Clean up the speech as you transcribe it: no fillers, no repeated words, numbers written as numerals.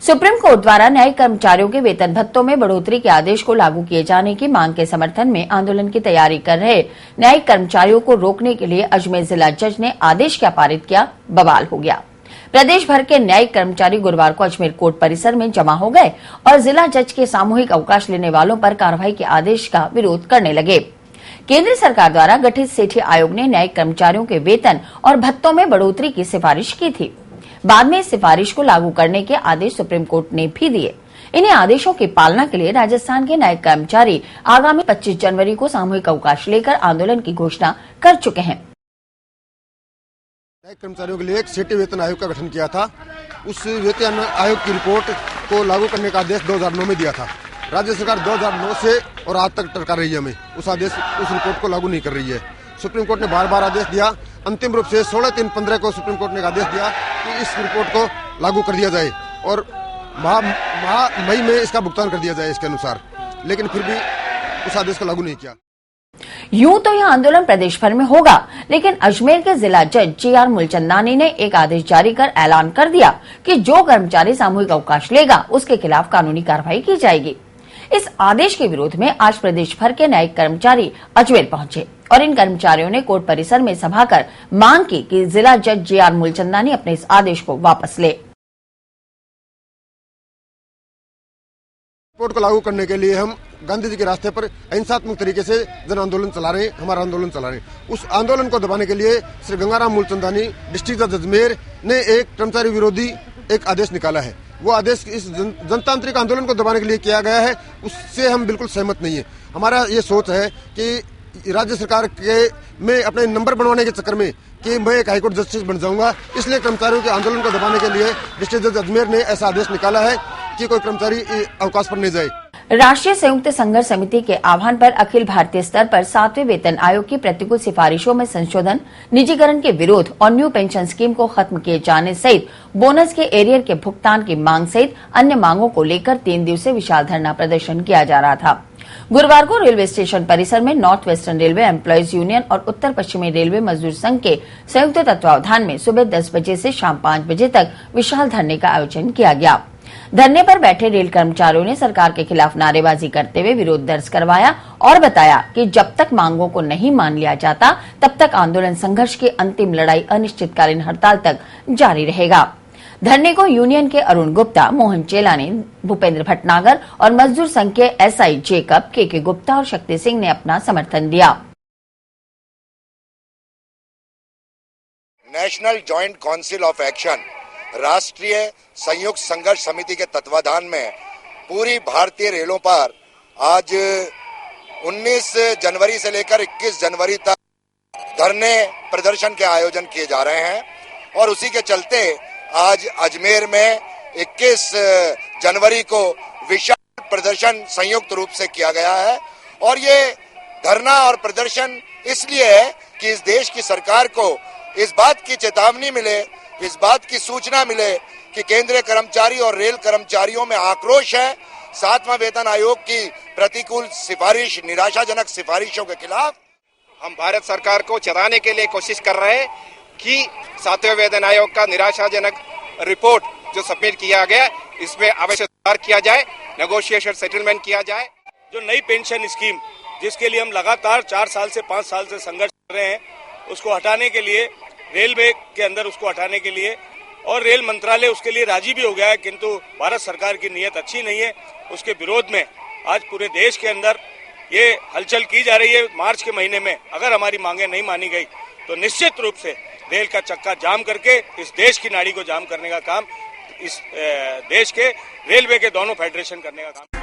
Supreme court द्वारा न्यायिक कर्मचारियों के वेतन भत्तों में बढ़ोतरी के आदेश को लागू किए जाने की मांग के समर्थन में आंदोलन की तैयारी कर रहे न्यायिक कर्मचारियों को रोकने के लिए अजमेर जिला जज ने आदेश क्या पारित किया, बवाल हो गया। प्रदेश भर के न्यायिक कर्मचारी गुरुवार को अजमेर कोर्ट परिसर में जमा हो गए और जिला जज के सामूहिक अवकाश लेने वालों पर कार्रवाई के आदेश का विरोध करने लगे। केंद्र सरकार द्वारा गठित सेठी आयोग ने न्यायिक कर्मचारियों के वेतन और भत्तों में बढ़ोतरी की सिफारिश की थी। बाद में इस सिफारिश को लागू करने के आदेश सुप्रीम कोर्ट ने भी दिए। इन्हीं आदेशों की पालना के लिए राजस्थान के न्यायिक कर्मचारी आगामी 25 जनवरी को सामूहिक अवकाश लेकर आंदोलन की घोषणा कर चुके हैं। न्यायिक कर्मचारियों के लिए एक सेठी वेतन आयोग का गठन किया था। उस वेतन आयोग की रिपोर्ट को लागू करने का आदेश 2009 में दिया था। राज्य सरकार 2009 से और आज तक टरका रही है, हमें उस रिपोर्ट को लागू नहीं कर रही है। सुप्रीम कोर्ट ने बार बार आदेश दिया। अंतिम रूप से 16/3/15 को सुप्रीम कोर्ट ने आदेश दिया कि इस रिपोर्ट को लागू कर दिया जाए और मई में इसका भुगतान कर दिया जाए इसके अनुसार, लेकिन फिर भी उस आदेश को लागू नहीं किया। यूं तो यह आंदोलन प्रदेश भर में होगा, लेकिन अजमेर के जिला जज जी.आर. मूलचंदानी ने एक आदेश जारी कर ऐलान कर दिया कि जो कर्मचारी सामूहिक अवकाश लेगा उसके खिलाफ कानूनी कार्रवाई की जाएगी। इस आदेश के विरोध में आज प्रदेश भर के न्यायिक कर्मचारी अजमेर पहुंचे और इन कर्मचारियों ने कोर्ट परिसर में सभा कर मांग की कि जिला जज जी.आर. मूलचंदानी अपने इस आदेश को वापस ले। रिपोर्ट को लागू करने के लिए हम गांधी जी के रास्ते पर अहिंसात्मक तरीके से जन आंदोलन चला रहे हैं, हमारा आंदोलन चला रहे हैं। उस आंदोलन को दबाने के लिए श्री गंगाराम मूलचंदानी डिस्ट्रिक्ट जज अजमेर ने एक कर्मचारी विरोधी एक आदेश निकाला है। वो आदेश इस जनतांत्रिक आंदोलन को दबाने के लिए किया गया है, उससे हम बिल्कुल सहमत नहीं है। हमारा ये सोच है कि राज्य सरकार के में अपने नंबर बनवाने के चक्कर में कि मैं एक हाईकोर्ट जस्टिस बन जाऊंगा, इसलिए कर्मचारियों के आंदोलन को दबाने के लिए डिस्ट्रिक्ट जज अजमेर ने ऐसा आदेश निकाला है कि कोई कर्मचारी अवकाश पर नहीं जाए। राष्ट्रीय संयुक्त संघर्ष समिति के आह्वान पर अखिल भारतीय स्तर पर 7वें वेतन आयोग की प्रतिकूल सिफारिशों में संशोधन, निजीकरण के विरोध और न्यू पेंशन स्कीम को खत्म किए जाने सहित बोनस के एरियर के भुगतान की मांग सहित अन्य मांगों को लेकर 3 दिवसीय विशाल धरना प्रदर्शन किया जा रहा था। गुरुवार को रेलवे स्टेशन परिसर में north western railway employees union और उत्तर पश्चिमी रेलवे मजदूर संघ के संयुक्त तत्वावधान में सुबह 10 बजे से शाम 5 बजे तक विशाल धरने का आयोजन किया गया। धरने पर बैठे रेल कर्मचारियों ने सरकार के खिलाफ नारेबाजी करते हुए विरोध दर्ज करवाया और बताया कि जब तक मांगों को नहीं मान लिया जाता तब तक आंदोलन संघर्ष की अंतिम लड़ाई अनिश्चितकालीन हड़ताल तक जारी रहेगा। धरने को यूनियन के अरुण गुप्ता, मोहन चेलानी, भूपेंद्र भटनागर और मजदूर संघ के एसआई जेकब, के गुप्ता और शक्ति सिंह ने अपना समर्थन दिया। National joint council of action राष्ट्रीय संयुक्त संघर्ष समिति के तत्वाधान में पूरी भारतीय रेलों पर आज 19 जनवरी से लेकर 21 जनवरी तक धरने प्रदर्शन के आयोजन किए जा रहे हैं और उसी के चलते आज अजमेर में 21 जनवरी को विशाल प्रदर्शन संयुक्त रूप से किया गया है। और ये धरना और प्रदर्शन इसलिए है कि इस देश की सरकार को इस बात की चेतावनी मिले, इस बात की सूचना मिले कि केंद्रीय कर्मचारी और रेल कर्मचारियों में आक्रोश है। 7वां वेतन आयोग की प्रतिकूल सिफारिश, निराशाजनक सिफारिशों के खिलाफ हम भारत सरकार को चेताने के लिए कोशिश कर रहे हैं कि 7वें वेतन आयोग का निराशाजनक रिपोर्ट जो सबमिट किया गया, इसमें आवश्यक सुधार किया जाए, नेगोशिएशन सेटलमेंट किया जाए। जो नई पेंशन स्कीम जिसके लिए हम लगातार 4 साल से 5 साल से संघर्ष कर रहे हैं, उसको हटाने के लिए रेलवे के अंदर उसको हटाने के लिए और रेल मंत्रालय उसके लिए राजी भी हो गया है, किंतु भारत सरकार की नीयत अच्छी नहीं है। उसके विरोध में आज पूरे देश के अंदर ये हलचल की जा रही है। मार्च के महीने में अगर हमारी मांगे नहीं मानी गई तो निश्चित रूप से रेल का चक्का जाम करके इस देश की नाड़ी को जाम करने का काम इस देश के रेलवे के दोनों फेडरेशन करने का काम